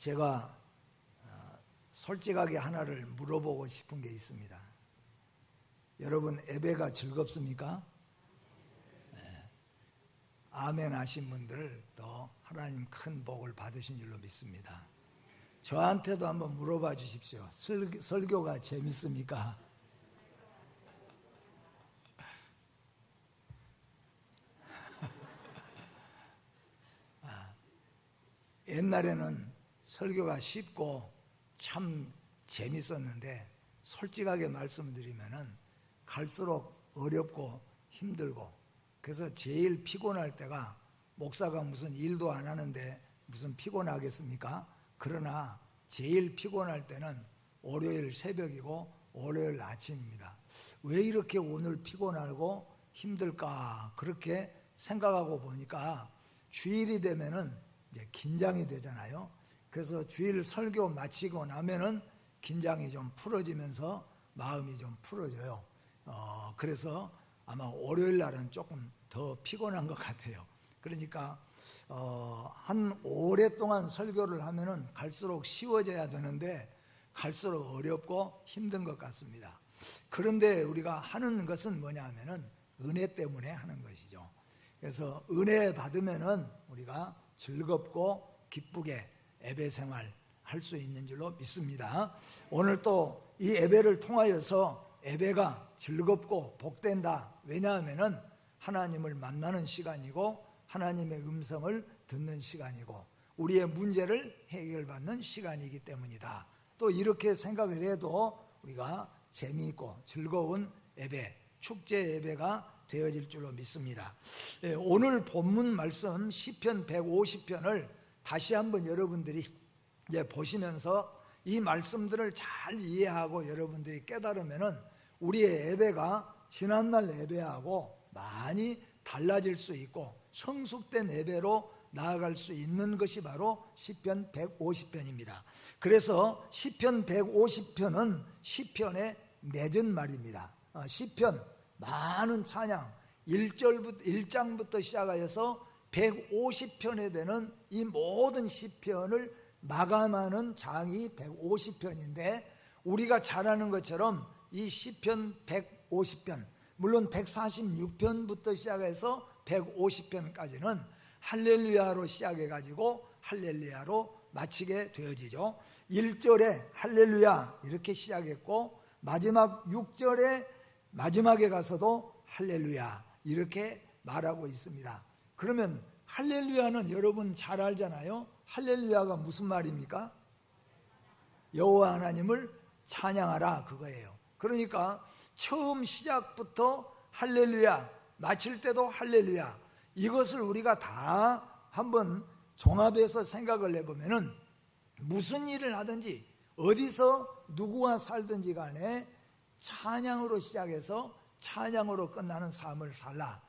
제가 솔직하게 하나를 물어보고 싶은 게 있습니다. 여러분, 예배가 즐겁습니까? 네. 아멘 하신 분들 또 하나님 큰 복을 받으신 줄로 믿습니다. 저한테도 한번 물어봐 주십시오. 설교가 재밌습니까? 옛날에는 설교가 쉽고 참 재밌었는데, 솔직하게 말씀드리면은 갈수록 어렵고 힘들고, 그래서 제일 피곤할 때가, 목사가 무슨 일도 안 하는데 무슨 피곤하겠습니까? 그러나 제일 피곤할 때는 월요일 새벽이고 월요일 아침입니다. 왜 이렇게 오늘 피곤하고 힘들까? 그렇게 생각하고 보니까 주일이 되면은 이제 긴장이 되잖아요. 그래서 주일 설교 마치고 나면은 긴장이 좀 풀어지면서 마음이 좀 풀어져요. 그래서 아마 월요일 날은 조금 더 피곤한 것 같아요. 그러니까 한 오랫동안 설교를 하면은 갈수록 쉬워져야 되는데 갈수록 어렵고 힘든 것 같습니다. 그런데 우리가 하는 것은 뭐냐 하면은 은혜 때문에 하는 것이죠. 그래서 은혜 받으면은 우리가 즐겁고 기쁘게 예배 생활 할 수 있는 줄로 믿습니다. 오늘 또 이 예배를 통하여서 예배가 즐겁고 복된다. 왜냐하면은 하나님을 만나는 시간이고 하나님의 음성을 듣는 시간이고 우리의 문제를 해결받는 시간이기 때문이다. 또 이렇게 생각을 해도 우리가 재미있고 즐거운 예배, 축제 예배가 되어질 줄로 믿습니다. 오늘 본문 말씀 시편 150편을 다시 한번 여러분들이 이제 보시면서 이 말씀들을 잘 이해하고 여러분들이 깨달으면은 우리의 예배가 지난날 예배하고 많이 달라질 수 있고 성숙된 예배로 나아갈 수 있는 것이 바로 시편 150편입니다. 그래서 시편 150편은 시편의 맺은 말입니다. 시편 많은 찬양 1장부터 시작하여서 150편에 되는 이 모든 시편을 마감하는 장이 150편인데 우리가 잘 아는 것처럼 이 시편 150편, 물론 146편부터 시작해서 150편까지는 할렐루야로 시작해가지고 할렐루야로 마치게 되어지죠. 1절에 할렐루야 이렇게 시작했고 마지막 6절에 마지막에 가서도 할렐루야 이렇게 말하고 있습니다. 그러면 할렐루야는 여러분 잘 알잖아요. 할렐루야가 무슨 말입니까? 여호와 하나님을 찬양하라 그거예요. 그러니까 처음 시작부터 할렐루야, 마칠 때도 할렐루야, 이것을 우리가 다 한번 종합해서 생각을 해보면은 무슨 일을 하든지 어디서 누구와 살든지 간에 찬양으로 시작해서 찬양으로 끝나는 삶을 살라.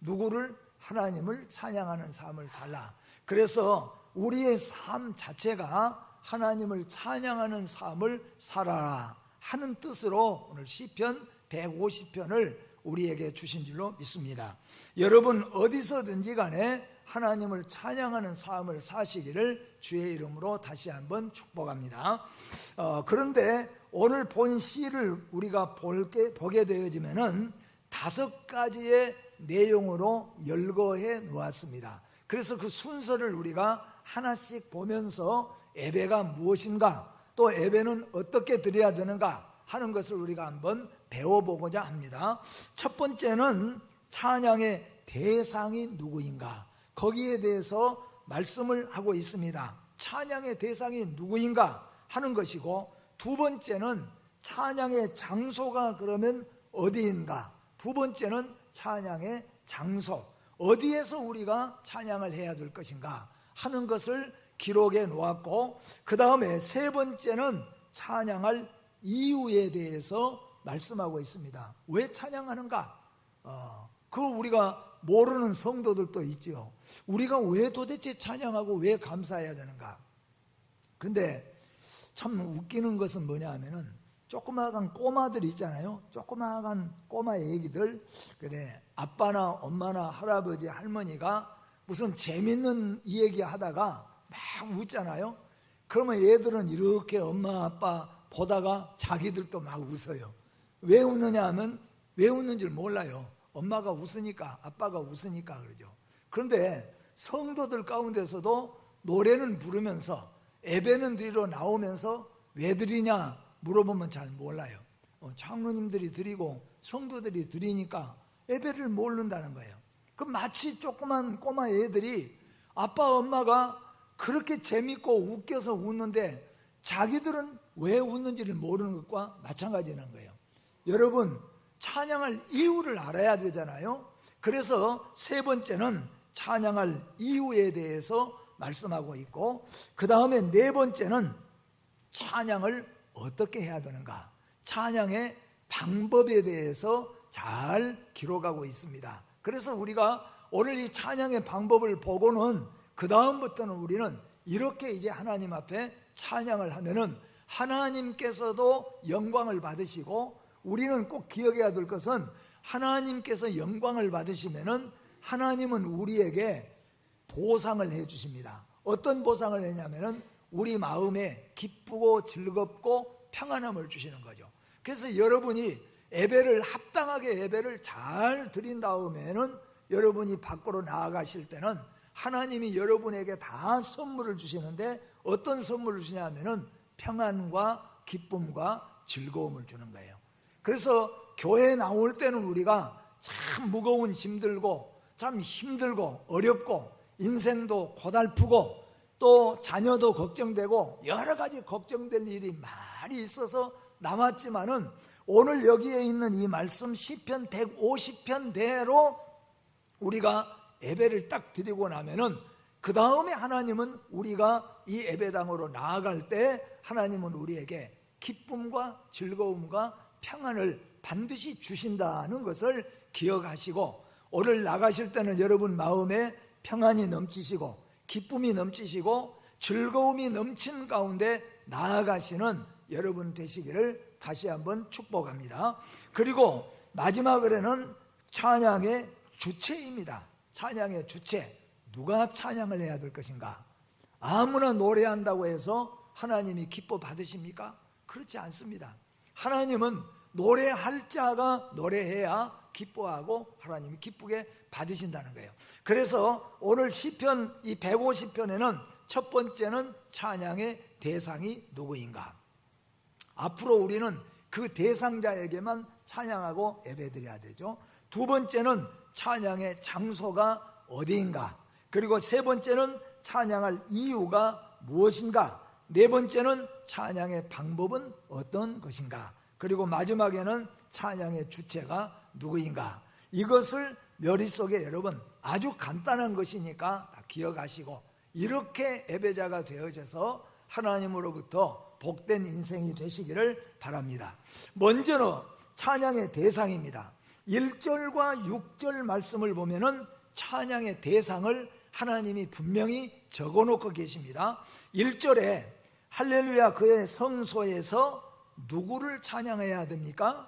누구를? 하나님을 찬양하는 삶을 살라. 그래서 우리의 삶 자체가 하나님을 찬양하는 삶을 살아라 하는 뜻으로 오늘 시편 150편을 우리에게 주신 줄로 믿습니다. 여러분 어디서든지 간에 하나님을 찬양하는 삶을 사시기를 주의 이름으로 다시 한번 축복합니다. 그런데 오늘 본 시를 우리가 보게 되어지면은 5가지의 내용으로 열거해 놓았습니다. 그래서 그 순서를 우리가 하나씩 보면서 예배가 무엇인가, 또 예배는 어떻게 드려야 되는가 하는 것을 우리가 한번 배워보고자 합니다. 첫 번째는 찬양의 대상이 누구인가, 거기에 대해서 말씀을 하고 있습니다. 찬양의 대상이 누구인가 하는 것이고, 두 번째는 찬양의 장소가 그러면 어디인가, 두 번째는 찬양의 장소, 어디에서 우리가 찬양을 해야 될 것인가 하는 것을 기록해 놓았고, 그 다음에 세 번째는 찬양할 이유에 대해서 말씀하고 있습니다. 왜 찬양하는가? 그거 우리가 모르는 성도들도 있죠. 우리가 왜 도대체 찬양하고 왜 감사해야 되는가? 근데 참 웃기는 것은 뭐냐 하면은 조그마한 꼬마들 있잖아요. 조그마한 꼬마 애기들, 그래 아빠나 엄마나 할아버지 할머니가 무슨 재밌는 이야기 하다가 막 웃잖아요. 그러면 얘들은 이렇게 엄마 아빠 보다가 자기들도 막 웃어요. 왜 웃느냐 하면 왜 웃는지를 몰라요. 엄마가 웃으니까, 아빠가 웃으니까 그러죠. 그런데 성도들 가운데서도 노래는 부르면서 예배는 드리러 나오면서 왜 드리냐 물어보면 잘 몰라요. 장로님들이 드리고 성도들이 드리니까 예배를 모른다는 거예요. 그 마치 조그만 꼬마 애들이 아빠 엄마가 그렇게 재밌고 웃겨서 웃는데 자기들은 왜 웃는지를 모르는 것과 마찬가지라는 거예요. 여러분, 찬양할 이유를 알아야 되잖아요. 그래서 세 번째는 찬양할 이유에 대해서 말씀하고 있고, 그 다음에 네 번째는 찬양을 어떻게 해야 되는가, 찬양의 방법에 대해서 잘 기록하고 있습니다. 그래서 우리가 오늘 이 찬양의 방법을 보고는 그 다음부터는 우리는 이렇게 이제 하나님 앞에 찬양을 하면은 하나님께서도 영광을 받으시고, 우리는 꼭 기억해야 될 것은 하나님께서 영광을 받으시면은 하나님은 우리에게 보상을 해 주십니다. 어떤 보상을 했냐면은 우리 마음에 기쁘고 즐겁고 평안함을 주시는 거죠. 그래서 여러분이 예배를 합당하게 예배를 잘 드린 다음에는 여러분이 밖으로 나아가실 때는 하나님이 여러분에게 다 선물을 주시는데 어떤 선물을 주냐면은 평안과 기쁨과 즐거움을 주는 거예요. 그래서 교회에 나올 때는 우리가 참 무거운 짐 들고 참 힘들고 어렵고 인생도 고달프고 또 자녀도 걱정되고 여러 가지 걱정될 일이 많이 있어서 남았지만은 오늘 여기에 있는 이 말씀 시편 150편대로 우리가 예배를 딱 드리고 나면은 그 다음에 하나님은 우리가 이 예배당으로 나아갈 때 하나님은 우리에게 기쁨과 즐거움과 평안을 반드시 주신다는 것을 기억하시고, 오늘 나가실 때는 여러분 마음에 평안이 넘치시고 기쁨이 넘치시고 즐거움이 넘친 가운데 나아가시는 여러분 되시기를 다시 한번 축복합니다. 그리고 마지막으로는 찬양의 주체입니다. 찬양의 주체, 누가 찬양을 해야 될 것인가? 아무나 노래한다고 해서 하나님이 기뻐 받으십니까? 그렇지 않습니다. 하나님은 노래할 자가 노래해야 기뻐하고 하나님이 기쁘게 받으신다는 거예요. 그래서 오늘 시편 이 150편에는 첫 번째는 찬양의 대상이 누구인가? 앞으로 우리는 그 대상자에게만 찬양하고 예배드려야 되죠. 두 번째는 찬양의 장소가 어디인가? 그리고 세 번째는 찬양할 이유가 무엇인가? 네 번째는 찬양의 방법은 어떤 것인가? 그리고 마지막에는 찬양의 주체가 누구인가? 이것을 머릿속에 여러분 아주 간단한 것이니까 다 기억하시고 이렇게 예배자가 되어져서 하나님으로부터 복된 인생이 되시기를 바랍니다. 먼저는 찬양의 대상입니다. 1절과 6절 말씀을 보면은 찬양의 대상을 하나님이 분명히 적어놓고 계십니다. 1절에 할렐루야 그의 성소에서 누구를 찬양해야 됩니까?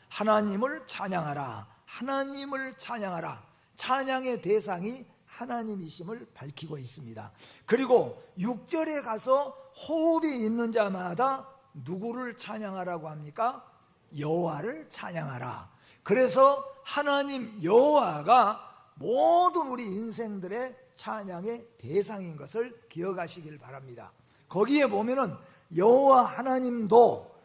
하나님을 찬양하라. 하나님을 찬양하라. 찬양의 대상이 하나님이심을 밝히고 있습니다. 그리고 6절에 가서 호흡이 있는 자마다 누구를 찬양하라고 합니까? 여호와를 찬양하라. 그래서 하나님 여호와가 모든 우리 인생들의 찬양의 대상인 것을 기억하시길 바랍니다. 거기에 보면은 여호와 하나님도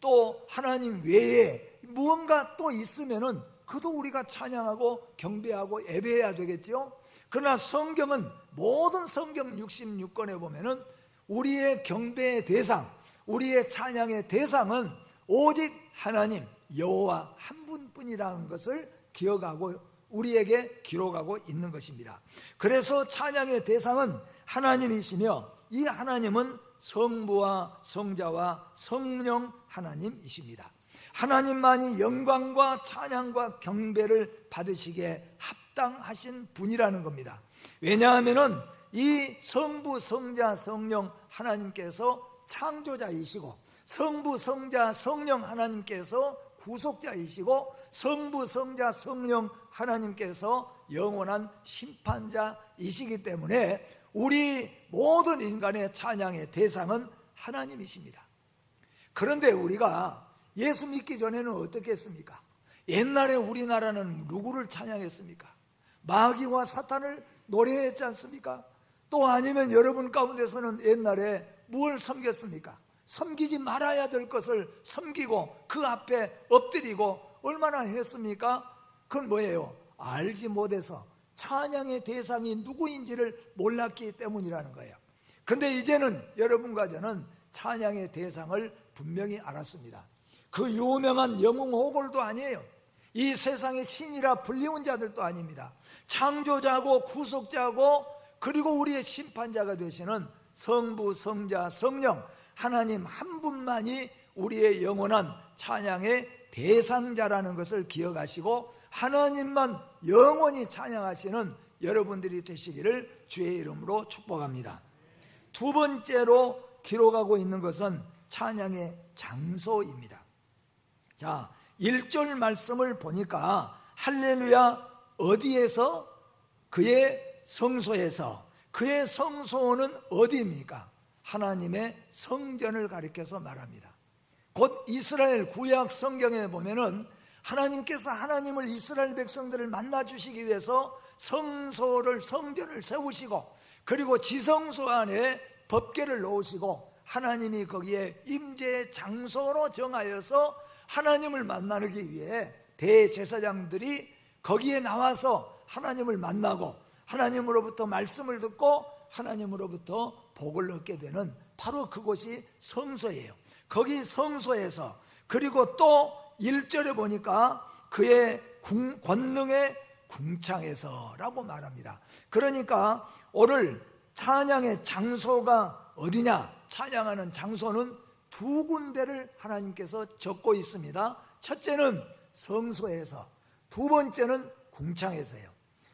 또 하나님 외에 무언가 또 있으면은 그도 우리가 찬양하고 경배하고 예배해야 되겠죠. 그러나 성경은 모든 성경 66권에 보면은 우리의 경배의 대상, 우리의 찬양의 대상은 오직 하나님 여호와 한 분뿐이라는 것을 기억하고 우리에게 기록하고 있는 것입니다. 그래서 찬양의 대상은 하나님이시며 이 하나님은 성부와 성자와 성령 하나님이십니다. 하나님만이 영광과 찬양과 경배를 받으시기에 합당하신 분이라는 겁니다. 왜냐하면 이 성부, 성자, 성령 하나님께서 창조자이시고 성부, 성자, 성령 하나님께서 구속자이시고 성부, 성자, 성령 하나님께서 영원한 심판자이시기 때문에 우리 모든 모든 인간의 찬양의 대상은 하나님이십니다. 그런데 우리가 예수 믿기 전에는 어떻게 했습니까? 옛날에 우리나라는 누구를 찬양했습니까? 마귀와 사탄을 노래했지 않습니까? 또 아니면 여러분 가운데서는 옛날에 무엇을 섬겼습니까? 섬기지 말아야 될 것을 섬기고 그 앞에 엎드리고 얼마나 했습니까? 그건 뭐예요? 알지 못해서 찬양의 대상이 누구인지를 몰랐기 때문이라는 거예요. 근데 이제는 여러분과 저는 찬양의 대상을 분명히 알았습니다. 그 유명한 영웅호골도 아니에요. 이 세상의 신이라 불리운 자들도 아닙니다. 창조자고 구속자고 그리고 우리의 심판자가 되시는 성부, 성자, 성령 하나님 한 분만이 우리의 영원한 찬양의 대상자라는 것을 기억하시고 하나님만 영원히 찬양하시는 여러분들이 되시기를 주의 이름으로 축복합니다. 두 번째로 기록하고 있는 것은 찬양의 장소입니다. 자, 1절 말씀을 보니까 할렐루야 어디에서? 그의 성소에서. 그의 성소는 어디입니까? 하나님의 성전을 가리켜서 말합니다. 곧 이스라엘 구약 성경에 보면은 하나님께서 하나님을 이스라엘 백성들을 만나 주시기 위해서 성소를 성전을 세우시고 그리고 지성소 안에 법궤를 놓으시고 하나님이 거기에 임재의 장소로 정하여서 하나님을 만나기 위해 대제사장들이 거기에 나와서 하나님을 만나고 하나님으로부터 말씀을 듣고 하나님으로부터 복을 얻게 되는 바로 그곳이 성소예요. 거기 성소에서 그리고 또 1절에 보니까 그의 권능의 궁창에서라고 말합니다. 그러니까 오늘 찬양의 장소가 어디냐? 찬양하는 장소는 두 군데를 하나님께서 적고 있습니다. 첫째는 성소에서, 두 번째는 궁창에서요.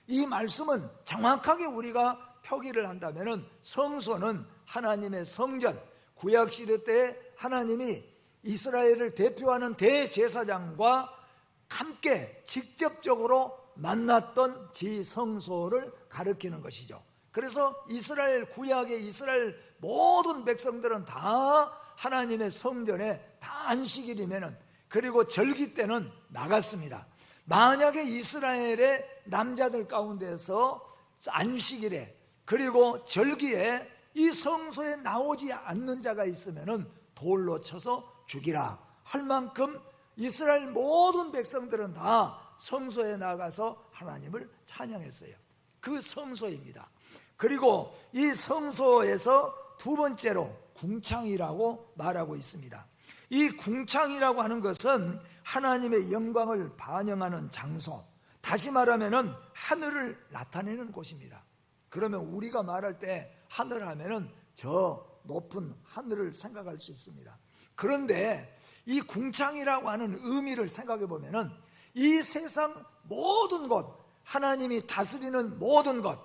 이 말씀은 정확하게 우리가 표기를 한다면 성소는 하나님의 성전, 구약시대 때 하나님이 이스라엘을 대표하는 대제사장과 함께 직접적으로 만났던 지성소를 가리키는 것이죠. 그래서 이스라엘 구약의 이스라엘 모든 백성들은 다 하나님의 성전에 다 안식일이면은 그리고 절기 때는 나갔습니다. 만약에 이스라엘의 남자들 가운데서 안식일에 그리고 절기에 이 성소에 나오지 않는 자가 있으면은 돌로 쳐서 죽이라 할 만큼 이스라엘 모든 백성들은 다 성소에 나가서 하나님을 찬양했어요. 그 성소입니다. 그리고 이 성소에서 두 번째로 궁창이라고 말하고 있습니다. 이 궁창이라고 하는 것은 하나님의 영광을 반영하는 장소, 다시 말하면은 하늘을 나타내는 곳입니다. 그러면 우리가 말할 때 하늘 하면은 저 높은 하늘을 생각할 수 있습니다. 그런데 이 궁창이라고 하는 의미를 생각해 보면은 이 세상 모든 곳, 하나님이 다스리는 모든 것,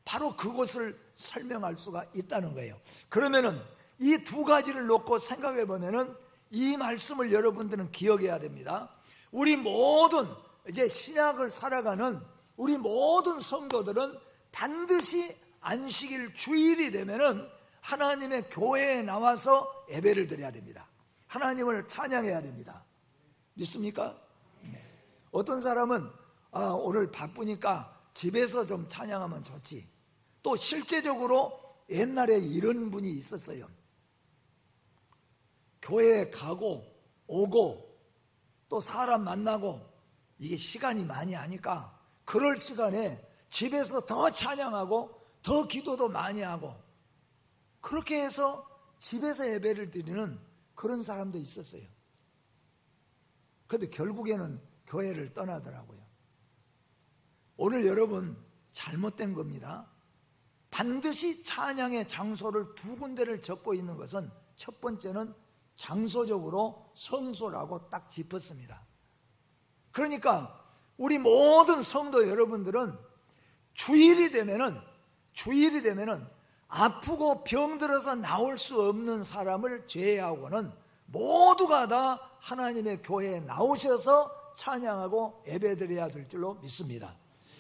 바로 그곳을 설명할 수가 있다는 거예요. 그러면은 이 두 가지를 놓고 생각해 보면은 이 말씀을 여러분들은 기억해야 됩니다. 우리 모든 이제 신약을 살아가는 우리 모든 성도들은 반드시 안식일 주일이 되면은 하나님의 교회에 나와서 예배를 드려야 됩니다. 하나님을 찬양해야 됩니다. 믿습니까? 네. 어떤 사람은 오늘 바쁘니까 집에서 좀 찬양하면 좋지. 또 실제적으로 옛날에 이런 분이 있었어요. 교회에 가고 오고 또 사람 만나고 이게 시간이 많이 하니까 그럴 시간에 집에서 더 찬양하고 더 기도도 많이 하고 그렇게 해서 집에서 예배를 드리는 그런 사람도 있었어요. 그런데 결국에는 교회를 떠나더라고요. 오늘 여러분 잘못된 겁니다. 반드시 찬양의 장소를 두 군데를 적고 있는 것은 첫 번째는 장소적으로 성소라고 딱 짚었습니다. 그러니까 우리 모든 성도 여러분들은 주일이 되면은 아프고 병들어서 나올 수 없는 사람을 제외하고는 모두가 다 하나님의 교회에 나오셔서 찬양하고 예배드려야 될 줄로 믿습니다.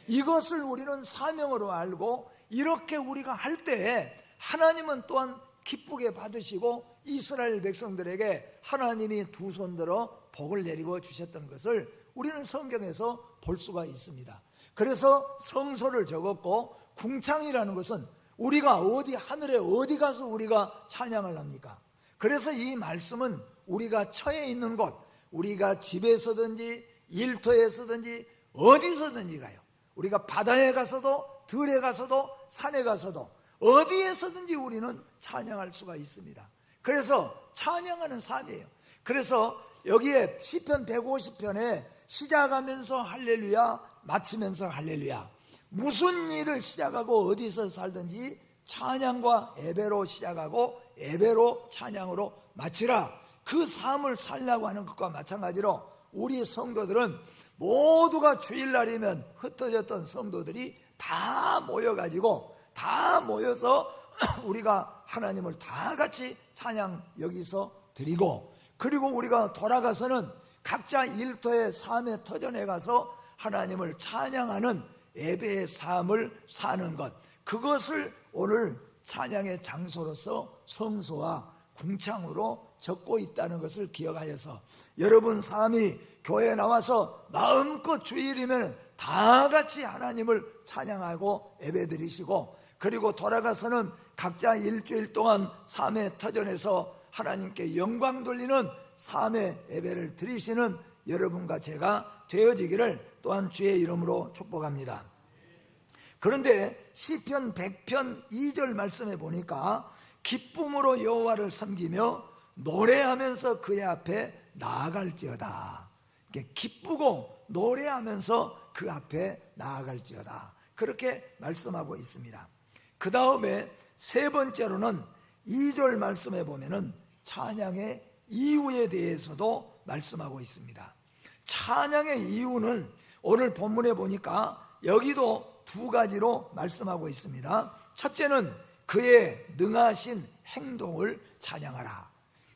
이것을 우리는 사명으로 알고 이렇게 우리가 할 때에 하나님은 또한 기쁘게 받으시고 이스라엘 백성들에게 하나님이 두 손 들어 복을 내리고 주셨던 것을 우리는 성경에서 볼 수가 있습니다. 그래서 성소를 적었고, 궁창이라는 것은 우리가 하늘에 어디 가서 우리가 찬양을 합니까? 그래서 이 말씀은 우리가 처해 있는 곳, 우리가 집에서든지 일터에서든지 어디서든지 가요. 우리가 바다에 가서도 들에 가서도 산에 가서도 어디에서든지 우리는 찬양할 수가 있습니다. 그래서 찬양하는 삶이에요. 그래서 여기에 시편 150편에 시작하면서 할렐루야, 마치면서 할렐루야, 무슨 일을 시작하고 어디서 살든지 찬양과 예배로 시작하고 예배로 찬양으로 마치라, 그 삶을 살려고 하는 것과 마찬가지로 우리 성도들은 모두가 주일날이면 흩어졌던 성도들이 다 모여가지고 다 모여서 우리가 하나님을 다 같이 찬양 여기서 드리고, 그리고 우리가 돌아가서는 각자 일터의 삶의 터전에 가서 하나님을 찬양하는 예배의 삶을 사는 것, 그것을 오늘 찬양의 장소로서 성소와 궁창으로 적고 있다는 것을 기억하여서 여러분 삶이 교회에 나와서 마음껏 주일이면 다 같이 하나님을 찬양하고 예배드리시고, 그리고 돌아가서는 각자 일주일 동안 삶의 터전에서 하나님께 영광 돌리는 삶의 예배를 드리시는 여러분과 제가 되어지기를 또한 주의 이름으로 축복합니다. 그런데 시편 100편 2절 말씀에 보니까 기쁨으로 여호와를 섬기며 노래하면서 그의 앞에 나아갈지어다, 기쁘고 노래하면서 그 앞에 나아갈지어다, 그렇게 말씀하고 있습니다. 그 다음에 세 번째로는 2절 말씀에 보면은 찬양의 이유에 대해서도 말씀하고 있습니다. 찬양의 이유는 오늘 본문에 보니까 여기도 두 가지로 말씀하고 있습니다. 첫째는 그의 능하신 행동을 찬양하라,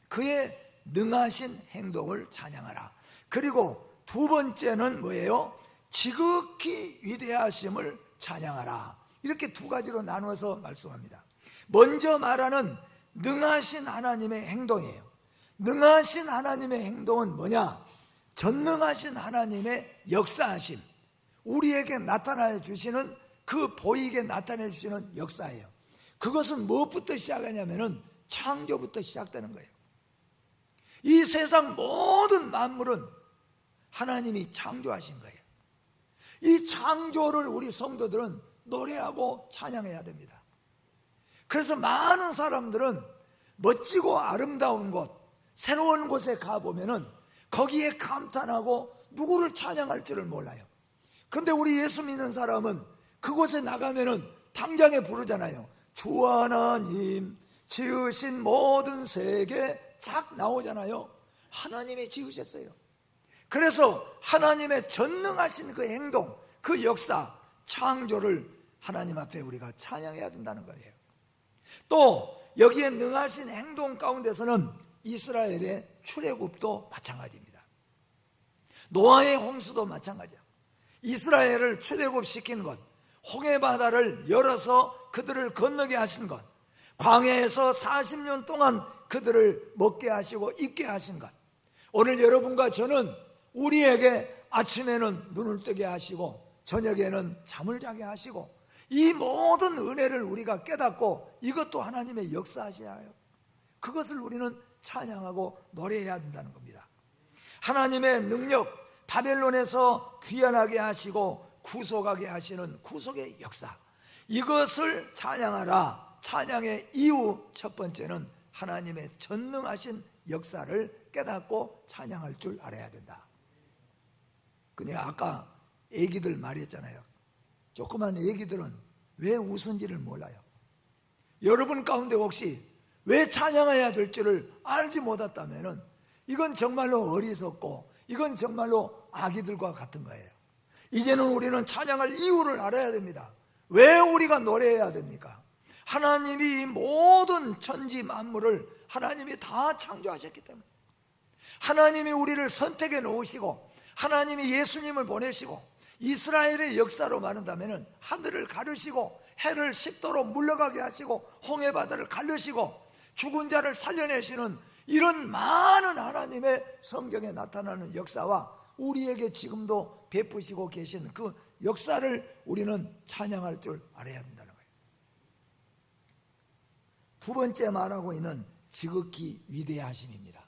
그의 능하신 행동을 찬양하라. 그리고 두 번째는 뭐예요? 지극히 위대하심을 찬양하라. 이렇게 두 가지로 나누어서 말씀합니다. 먼저 말하는 능하신 하나님의 행동이에요. 능하신 하나님의 행동은 뭐냐? 전능하신 하나님의 역사하심, 우리에게 나타내 주시는, 그 보이게 나타내 주시는 역사예요. 그것은 무엇부터 시작하냐면은 창조부터 시작되는 거예요. 이 세상 모든 만물은 하나님이 창조하신 거예요. 이 창조를 우리 성도들은 노래하고 찬양해야 됩니다. 그래서 많은 사람들은 멋지고 아름다운 곳, 새로운 곳에 가보면은 거기에 감탄하고 누구를 찬양할 줄을 몰라요. 그런데 우리 예수 믿는 사람은 그곳에 나가면은 당장에 부르잖아요. 주 하나님 지으신 모든 세계 쫙 나오잖아요. 하나님이 지으셨어요. 그래서 하나님의 전능하신 그 행동, 그 역사, 창조를 하나님 앞에 우리가 찬양해야 된다는 거예요. 또 여기에 능하신 행동 가운데서는 이스라엘의 출애굽도 마찬가지입니다. 노아의 홍수도 마찬가지야. 이스라엘을 출애굽시킨 것, 홍해바다를 열어서 그들을 건너게 하신 것, 광야에서 40년 동안 그들을 먹게 하시고 입게 하신 것, 오늘 여러분과 저는 우리에게 아침에는 눈을 뜨게 하시고 저녁에는 잠을 자게 하시고, 이 모든 은혜를 우리가 깨닫고 이것도 하나님의 역사하셔야 해요. 그것을 우리는 찬양하고 노래해야 된다는 겁니다. 하나님의 능력, 바벨론에서 귀환하게 하시고 구속하게 하시는 구속의 역사, 이것을 찬양하라. 찬양의 이유 첫 번째는 하나님의 전능하신 역사를 깨닫고 찬양할 줄 알아야 된다. 그냥 아까 애기들 말했잖아요. 조그만 애기들은 왜 웃은지를 몰라요. 여러분 가운데 혹시 왜 찬양해야 될 줄을 알지 못했다면 이건 정말로 어리석고 이건 정말로 아기들과 같은 거예요. 이제는 우리는 찬양할 이유를 알아야 됩니다. 왜 우리가 노래해야 됩니까? 하나님이 모든 천지 만물을 하나님이 다 창조하셨기 때문에, 하나님이 우리를 선택해 놓으시고 하나님이 예수님을 보내시고 이스라엘의 역사로 말한다면 하늘을 가르시고 해를 10도로 물러가게 하시고 홍해바다를 가르시고 죽은 자를 살려내시는 이런 많은 하나님의 성경에 나타나는 역사와 우리에게 지금도 베푸시고 계신 그 역사를 우리는 찬양할 줄 알아야 된다는 거예요. 두 번째 말하고 있는 지극히 위대하심입니다.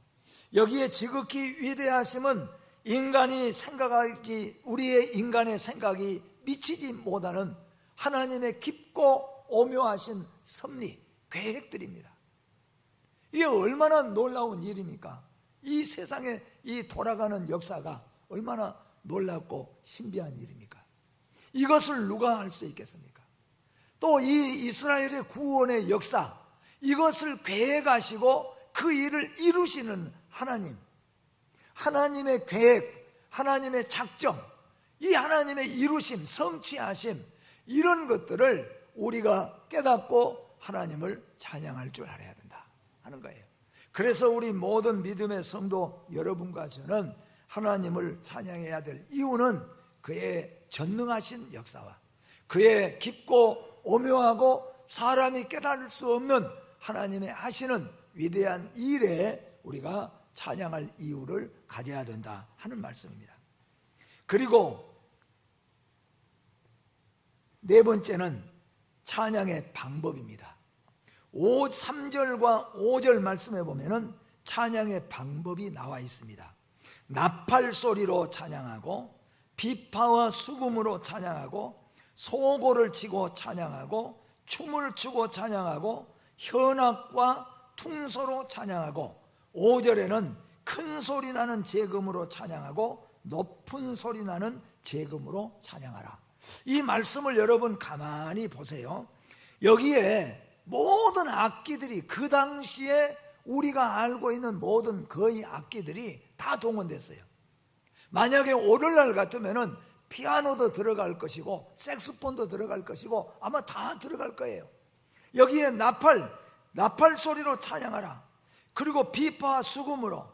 여기에 지극히 위대하심은 인간이 생각하지, 우리의 인간의 생각이 미치지 못하는 하나님의 깊고 오묘하신 섭리, 계획들입니다. 이게 얼마나 놀라운 일입니까? 이 세상에 이 돌아가는 역사가 얼마나 놀랍고 신비한 일입니까? 이것을 누가 할 수 있겠습니까? 또 이 이스라엘의 구원의 역사, 이것을 계획하시고 그 일을 이루시는 하나님, 하나님의 계획, 하나님의 작정, 이 하나님의 이루심, 성취하심, 이런 것들을 우리가 깨닫고 하나님을 찬양할 줄 알아야 된다 하는 거예요. 그래서 우리 모든 믿음의 성도 여러분과 저는 하나님을 찬양해야 될 이유는 그의 전능하신 역사와 그의 깊고 오묘하고 사람이 깨달을 수 없는 하나님의 하시는 위대한 일에 우리가 찬양할 이유를 가져야 된다 하는 말씀입니다. 그리고 네 번째는 찬양의 방법입니다. 3절과 5절 말씀에 보면은 찬양의 방법이 나와 있습니다. 나팔 소리로 찬양하고 비파와 수금으로 찬양하고 소고를 치고 찬양하고 춤을 추고 찬양하고 현악과 퉁소로 찬양하고 5절에는 큰 소리 나는 제금으로 찬양하고 높은 소리 나는 제금으로 찬양하라. 이 말씀을 여러분 가만히 보세요. 여기에 모든 악기들이, 그 당시에 우리가 알고 있는 모든 거의 악기들이 다 동원됐어요. 만약에 오늘날 같으면은 피아노도 들어갈 것이고 색소폰도 들어갈 것이고 아마 다 들어갈 거예요. 여기에 나팔 소리로 찬양하라. 그리고 비파 수금으로,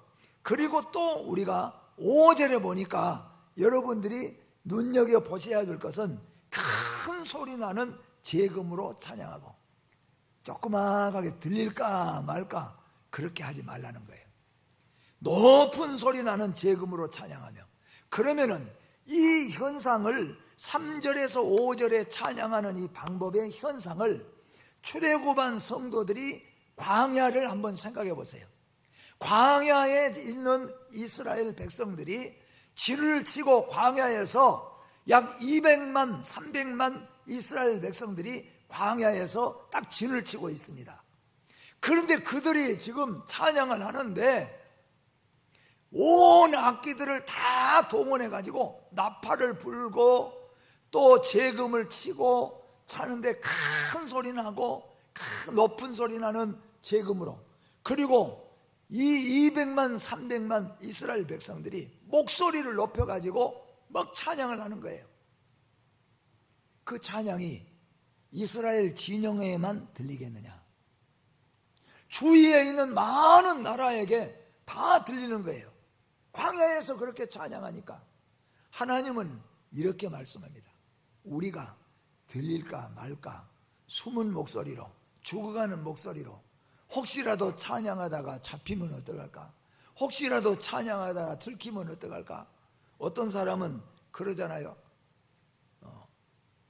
그리고 또 우리가 5절에 보니까 여러분들이 눈여겨보셔야 될 것은 큰 소리 나는 제금으로 찬양하고, 조그맣게 들릴까 말까 그렇게 하지 말라는 거예요. 높은 소리 나는 제금으로 찬양하며, 그러면은 이 현상을 3절에서 5절에 찬양하는 이 방법의 현상을 출애굽한 성도들이 광야를 한번 생각해 보세요. 광야에 있는 이스라엘 백성들이 진을 치고 광야에서 약 200만, 300만 이스라엘 백성들이 광야에서 딱 진을 치고 있습니다. 그런데 그들이 지금 찬양을 하는데 온 악기들을 다 동원해 가지고 나팔을 불고 또 제금을 치고 차는데 큰 소리 나고 큰 높은 소리 나는 제금으로, 그리고 이 200만 300만 이스라엘 백성들이 목소리를 높여 가지고 막 찬양을 하는 거예요. 그 찬양이 이스라엘 진영에만 들리겠느냐? 주위에 있는 많은 나라에게 다 들리는 거예요. 광야에서 그렇게 찬양하니까. 하나님은 이렇게 말씀합니다. 우리가 들릴까 말까, 숨은 목소리로, 죽어가는 목소리로 혹시라도 찬양하다가 잡히면 어떡할까? 혹시라도 찬양하다가 들키면 어떡할까? 어떤 사람은 그러잖아요.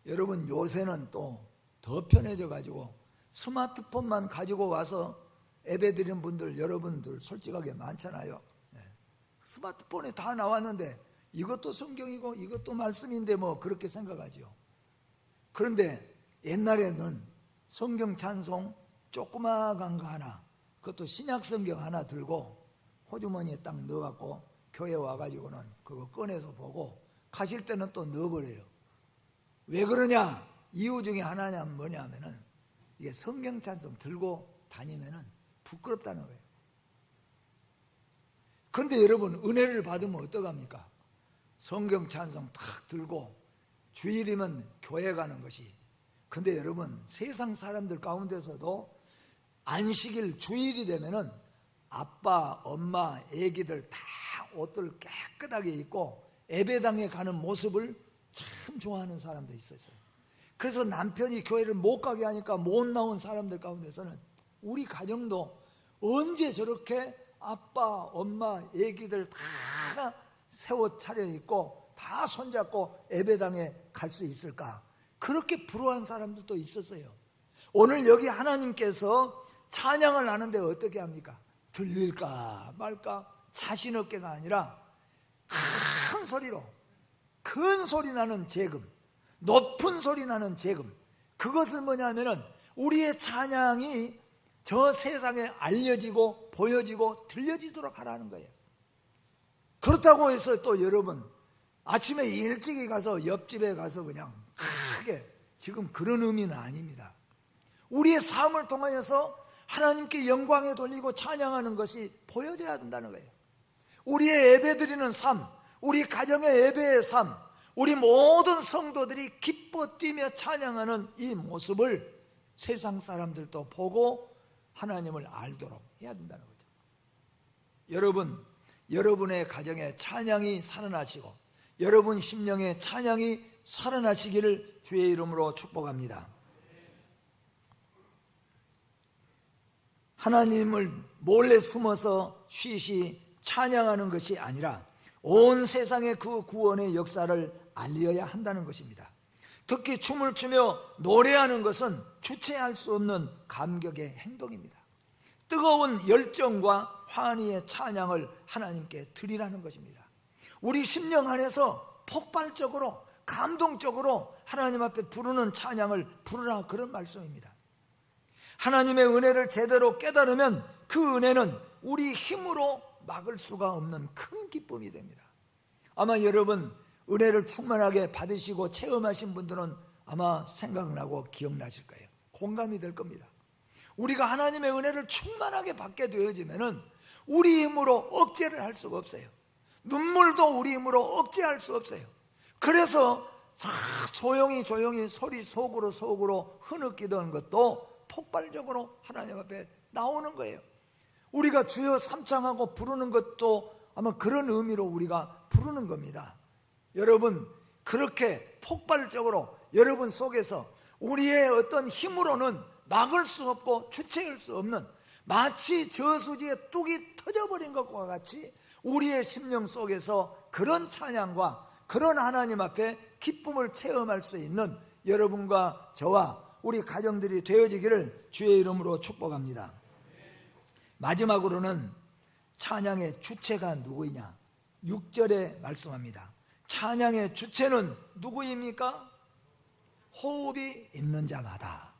여러분 요새는 또 더 편해져 가지고 스마트폰만 가지고 와서 예배드리는 분들, 여러분들 솔직하게 많잖아요. 스마트폰에 다 나왔는데 이것도 성경이고 이것도 말씀인데 뭐 그렇게 생각하죠. 그런데 옛날에는 성경 찬송 조그마한 거 하나, 그것도 신약 성경 하나 들고 호주머니에 딱 넣어갖고 교회 와가지고는 그거 꺼내서 보고 가실 때는 또 넣어버려요. 왜 그러냐? 이유 중에 하나는 뭐냐면은 이게 성경 찬송 들고 다니면은 부끄럽다는 거예요. 그런데 여러분 은혜를 받으면 어떡합니까? 성경 찬송 탁 들고 주일이면 교회 가는 것이, 근데 여러분 세상 사람들 가운데서도 안식일 주일이 되면은 아빠, 엄마, 애기들 다 옷들 깨끗하게 입고 예배당에 가는 모습을 참 좋아하는 사람도 있었어요. 그래서 남편이 교회를 못 가게 하니까 못 나온 사람들 가운데서는 우리 가정도 언제 저렇게 아빠, 엄마, 애기들 다 새 옷 차려입고 다 손잡고 예배당에 갈 수 있을까? 그렇게 부러워한 사람들도 있었어요. 오늘 여기 하나님께서 찬양을 하는데 어떻게 합니까? 들릴까 말까 자신 없게가 아니라 큰 소리로, 큰 소리 나는 재금, 높은 소리 나는 재금, 그것은 뭐냐면은 우리의 찬양이 저 세상에 알려지고 보여지고 들려지도록 하라는 거예요. 그렇다고 해서 또 여러분 아침에 일찍이 가서 옆집에 가서 그냥 크게, 지금 그런 의미는 아닙니다. 우리의 삶을 통하여서 하나님께 영광에 돌리고 찬양하는 것이 보여져야 된다는 거예요. 우리의 예배드리는 삶, 우리 가정의 예배의 삶, 우리 모든 성도들이 기뻐 뛰며 찬양하는 이 모습을 세상 사람들도 보고 하나님을 알도록 해야 된다는 거죠. 여러분, 여러분의 가정에 찬양이 살아나시고 여러분 심령에 찬양이 살아나시기를 주의 이름으로 축복합니다. 하나님을 몰래 숨어서 쉬쉬 찬양하는 것이 아니라 온 세상에 그 구원의 역사를 알려야 한다는 것입니다. 특히 춤을 추며 노래하는 것은 주체할 수 없는 감격의 행동입니다. 뜨거운 열정과 환희의 찬양을 하나님께 드리라는 것입니다. 우리 심령 안에서 폭발적으로 감동적으로 하나님 앞에 부르는 찬양을 부르라, 그런 말씀입니다. 하나님의 은혜를 제대로 깨달으면 그 은혜는 우리 힘으로 막을 수가 없는 큰 기쁨이 됩니다. 아마 여러분 은혜를 충만하게 받으시고 체험하신 분들은 아마 생각나고 기억나실 거예요. 공감이 될 겁니다. 우리가 하나님의 은혜를 충만하게 받게 되어지면은 우리 힘으로 억제를 할 수가 없어요. 눈물도 우리 힘으로 억제할 수 없어요. 그래서 조용히 소리 속으로 흐느끼던 것도 폭발적으로 하나님 앞에 나오는 거예요. 우리가 주여 삼창하고 부르는 것도 아마 그런 의미로 우리가 부르는 겁니다. 여러분, 그렇게 폭발적으로 여러분 속에서 우리의 어떤 힘으로는 막을 수 없고 주체할 수 없는, 마치 저수지에 뚝이 터져버린 것과 같이 우리의 심령 속에서 그런 찬양과 그런 하나님 앞에 기쁨을 체험할 수 있는 여러분과 저와 우리 가정들이 되어지기를 주의 이름으로 축복합니다. 마지막으로는 찬양의 주체가 누구이냐, 6절에 말씀합니다. 찬양의 주체는 누구입니까? 호흡이 있는 자마다,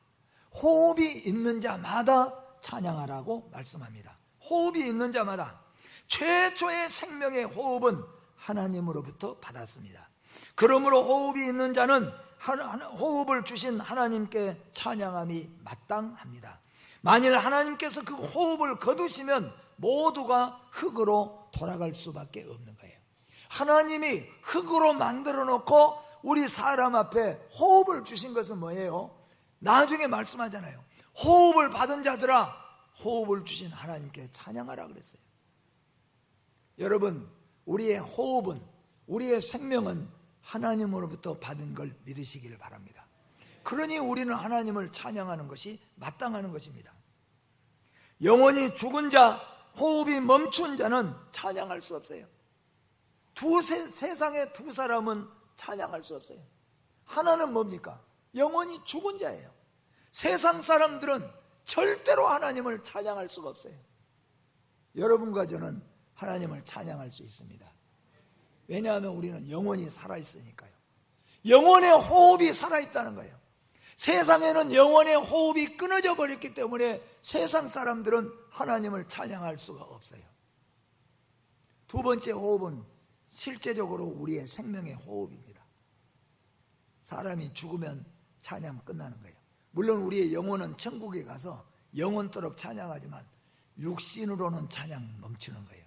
호흡이 있는 자마다 찬양하라고 말씀합니다. 호흡이 있는 자마다. 최초의 생명의 호흡은 하나님으로부터 받았습니다. 그러므로 호흡이 있는 자는 호흡을 주신 하나님께 찬양함이 마땅합니다. 만일 하나님께서 그 호흡을 거두시면 모두가 흙으로 돌아갈 수밖에 없는 거예요. 하나님이 흙으로 만들어 놓고 우리 사람 앞에 호흡을 주신 것은 뭐예요? 나중에 말씀하잖아요. 호흡을 받은 자들아, 호흡을 주신 하나님께 찬양하라 그랬어요. 여러분, 우리의 호흡은, 우리의 생명은 하나님으로부터 받은 걸 믿으시기를 바랍니다. 그러니 우리는 하나님을 찬양하는 것이 마땅한 것입니다. 영원히 죽은 자, 호흡이 멈춘 자는 찬양할 수 없어요. 세상에 두 사람은 찬양할 수 없어요. 하나는 뭡니까? 영원히 죽은 자예요. 세상 사람들은 절대로 하나님을 찬양할 수가 없어요. 여러분과 저는 하나님을 찬양할 수 있습니다. 왜냐하면 우리는 영원히 살아있으니까요. 영혼의 호흡이 살아있다는 거예요. 세상에는 영혼의 호흡이 끊어져 버렸기 때문에 세상 사람들은 하나님을 찬양할 수가 없어요. 두 번째 호흡은 실제적으로 우리의 생명의 호흡입니다. 사람이 죽으면 찬양 끝나는 거예요. 물론 우리의 영혼은 천국에 가서 영원토록 찬양하지만 육신으로는 찬양 멈추는 거예요.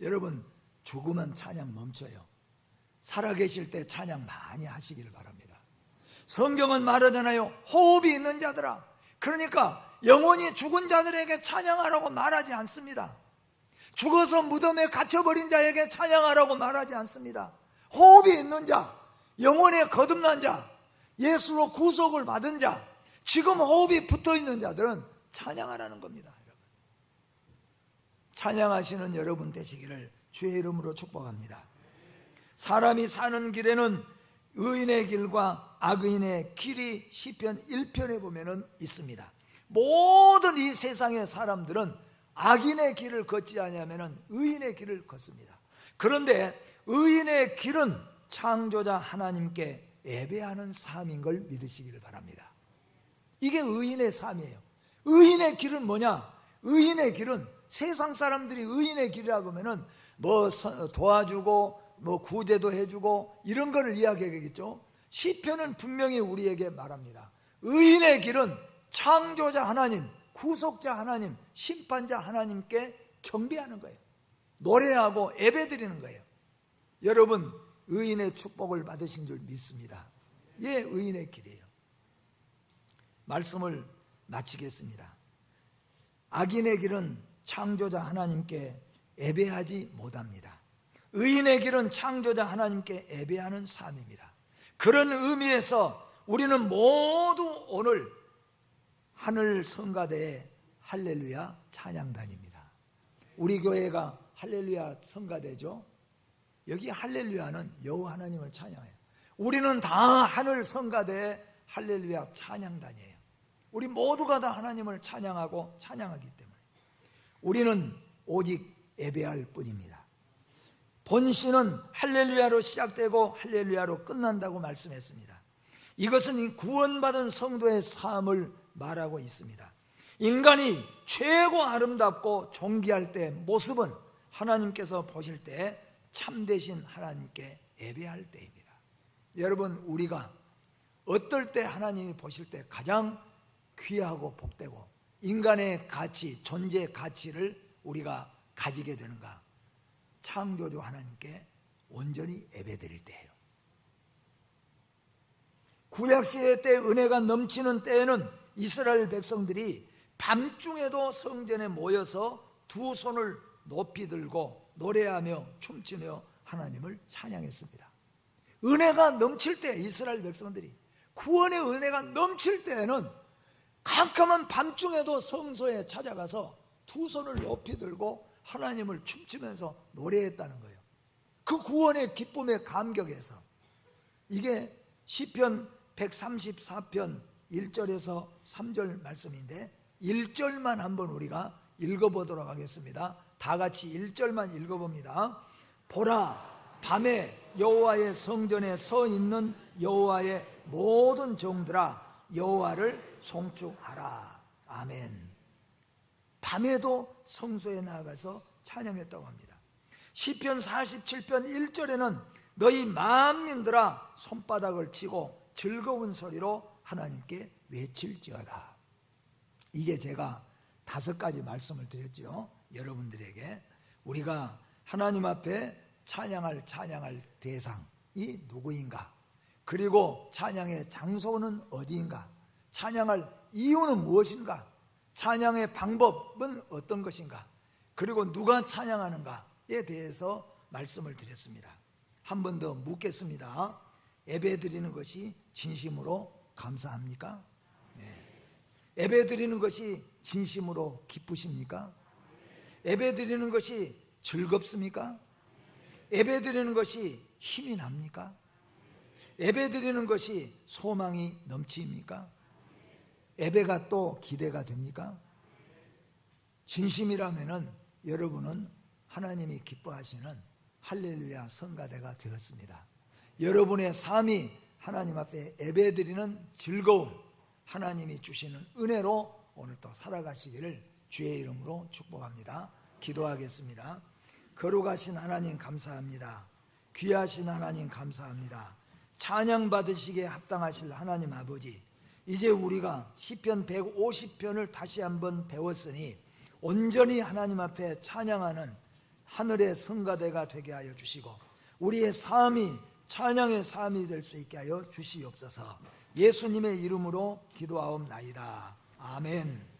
여러분, 죽으면 찬양 멈춰요. 살아계실 때 찬양 많이 하시기를 바랍니다. 성경은 말하잖아요. 호흡이 있는 자들아. 그러니까 영혼이 죽은 자들에게 찬양하라고 말하지 않습니다. 죽어서 무덤에 갇혀버린 자에게 찬양하라고 말하지 않습니다. 호흡이 있는 자, 영혼에 거듭난 자, 예수로 구속을 받은 자, 지금 호흡이 붙어있는 자들은 찬양하라는 겁니다. 여러분. 찬양하시는 여러분 되시기를 주의 이름으로 축복합니다. 사람이 사는 길에는 의인의 길과 악의인의 길이 시편 1편에 보면 있습니다. 모든 이 세상의 사람들은 악인의 길을 걷지 아니하면 의인의 길을 걷습니다. 그런데 의인의 길은 창조자 하나님께 예배하는 삶인 걸 믿으시기를 바랍니다. 이게 의인의 삶이에요. 의인의 길은 뭐냐? 의인의 길은 세상 사람들이 의인의 길이라고 하면은 뭐 도와주고 뭐 구제도 해주고 이런 거를 이야기하겠죠. 시편은 분명히 우리에게 말합니다. 의인의 길은 창조자 하나님, 구속자 하나님, 심판자 하나님께 경배하는 거예요. 노래하고 예배드리는 거예요. 여러분, 의인의 축복을 받으신 줄 믿습니다. 예, 의인의 길이에요. 말씀을 마치겠습니다. 악인의 길은 창조자 하나님께 예배하지 못합니다. 의인의 길은 창조자 하나님께 예배하는 삶입니다. 그런 의미에서 우리는 모두 오늘 하늘 성가대의 할렐루야 찬양단입니다. 우리 교회가 할렐루야 성가대죠. 여기 할렐루야는 여호와 하나님을 찬양해요. 우리는 다 하늘 성가대의 할렐루야 찬양단이에요. 우리 모두가 다 하나님을 찬양하고 찬양하기 때문에 우리는 오직 예배할 뿐입니다. 본시는 할렐루야로 시작되고 할렐루야로 끝난다고 말씀했습니다. 이것은 구원받은 성도의 삶을 말하고 있습니다. 인간이 최고 아름답고 존귀할 때 모습은 하나님께서 보실 때 참되신 하나님께 예배할 때입니다. 여러분, 우리가 어떨 때 하나님이 보실 때 가장 귀하고 복되고 인간의 가치, 존재 가치를 우리가 가지게 되는가? 창조주 하나님께 온전히 예배드릴 때예요. 구약시대 때 은혜가 넘치는 때에는 이스라엘 백성들이 밤중에도 성전에 모여서 두 손을 높이 들고 노래하며 춤추며 하나님을 찬양했습니다. 은혜가 넘칠 때 이스라엘 백성들이 구원의 은혜가 넘칠 때에는 캄캄한 밤중에도 성소에 찾아가서 두 손을 높이 들고 하나님을 춤추면서 노래했다는 거예요. 그 구원의 기쁨에 감격해서. 이게 시편 134편 1절에서 3절 말씀인데 1절만 한번 우리가 읽어보도록 하겠습니다. 다 같이 1절만 읽어봅니다. 보라, 밤에 여호와의 성전에 서 있는 여호와의 모든 종들아, 여호와를 송축하라. 아멘. 밤에도 성소에 나아가서 찬양했다고 합니다. 시편 47편 1절에는 너희 만민들아 손바닥을 치고 즐거운 소리로 하나님께 외칠지어다. 이제 제가 5가지 말씀을 드렸죠. 여러분들에게 우리가 하나님 앞에 찬양할 대상이 누구인가, 그리고 찬양의 장소는 어디인가, 찬양할 이유는 무엇인가, 찬양의 방법은 어떤 것인가, 그리고 누가 찬양하는가에 대해서 말씀을 드렸습니다. 한 번 더 묻겠습니다. 예배 드리는 것이 진심으로 감사합니까? 네. 예배 드리는 것이 진심으로 기쁘십니까? 예배 드리는 것이 즐겁습니까? 예배 드리는 것이 힘이 납니까? 예배 드리는 것이 소망이 넘칩니까? 예배가 또 기대가 됩니까? 진심이라면은 여러분은 하나님이 기뻐하시는 할렐루야 성가대가 되었습니다. 여러분의 삶이 하나님 앞에 예배드리는 즐거움, 하나님이 주시는 은혜로 오늘 또 살아가시기를 주의 이름으로 축복합니다. 기도하겠습니다. 거룩하신 하나님 감사합니다. 귀하신 하나님 감사합니다. 찬양 받으시기에 합당하실 하나님 아버지, 이제 우리가 시편 150편을 다시 한번 배웠으니 온전히 하나님 앞에 찬양하는 하늘의 성가대가 되게 하여 주시고 우리의 삶이 찬양의 삶이 될 수 있게 하여 주시옵소서. 예수님의 이름으로 기도하옵나이다. 아멘.